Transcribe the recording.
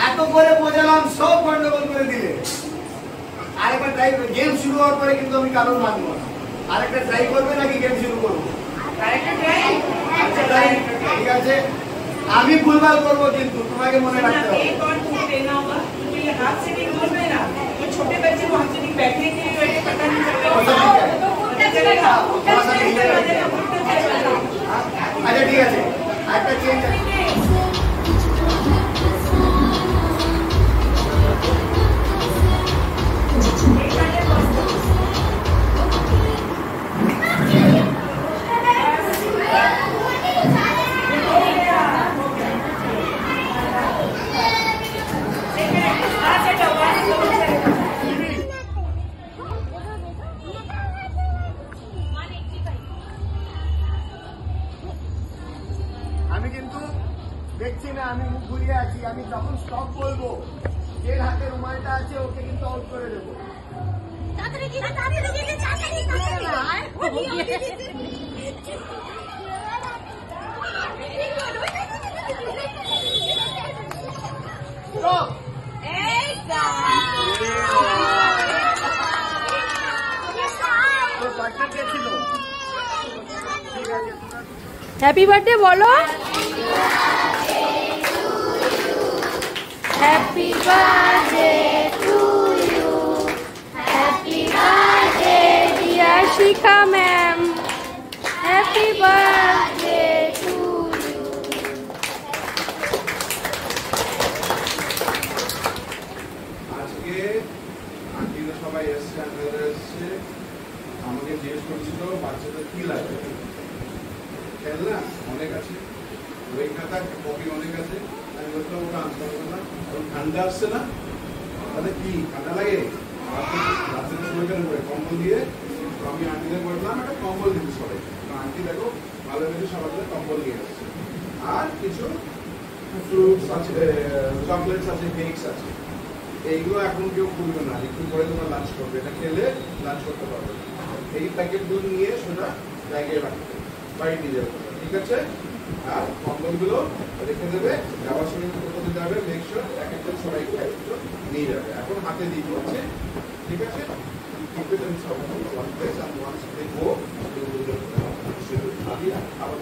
এত করে বোঝালাম, সব গন্ডগোল করে দিলে। আরেকবার ট্রাই, গেম শুরু হওয়ার পরে কিন্তু আমি কারণ মানবো না। আরেকটা ট্রাই করবে নাকি গেম শুরু করবো? ঠিক আছে, আমি ভুলভাল করবো কিন্তু তোমাকে মনে রাখতে হবে। छोटे बच्चे को हमसे नहीं बैठने के लिए पता नहीं चलता। अच्छा ठीक है, একটা চেঞ্জ আছে। আমি কিন্তু দেখছি না, আমি মুখ ঘুরিয়ে আছি। আমি যখন স্টপ বলবো, যে হাতে রুমালটা আছে ওকে কিন্তু আউট করে দেবো। হ্যাপি বার্থডে বলো। Happy birthday to you, happy birthday dear Shikha ma'am, happy birthday to you. আজকে আন্টিরা সবাই এসছে, আন্টিরা এসছে, আমাকে জিজ্ঞেস করছিল বাচ্চাদের কি লাগবে। খেলনা অনেক আছে, বই খাতা কপি অনেক আছে। আমি বললাম ওটা আনতে হবে না, কারণ ঠান্ডা আসছে না। তাহলে কি ঠান্ডা লাগে? রাত্রে শরীরের উপরে কম্বল দিয়ে আমি আন্টিদের বললাম একটা কম্বল দিতে সবাই। আন্টি দেখো ভালো বেশি সবার কম্বল নিয়ে আসছে। আর কিছু ফ্রুটস আছে, চকলেটস আছে, কেকস আছে। এইগুলো এখন কেউ খুলবে না, একটু পরে তোমরা লাঞ্চ করবে। এটা খেলে লাঞ্চ করতে পারবে। এই প্যাকেট দুধ নিয়ে সোজা ব্যাগে রাখবে, বাড়ি নিয়ে যাবে, ঠিক আছে? আর কম্বলগুলো রেখে দেবে, যাওয়ার সময় কোথাও যাবে, মেক শিওর এক একটা সবাই নিয়ে যাবে। এখন হাতে দিয়ে হচ্ছে, ঠিক আছে? Keep it in one place and once they go, you will আবার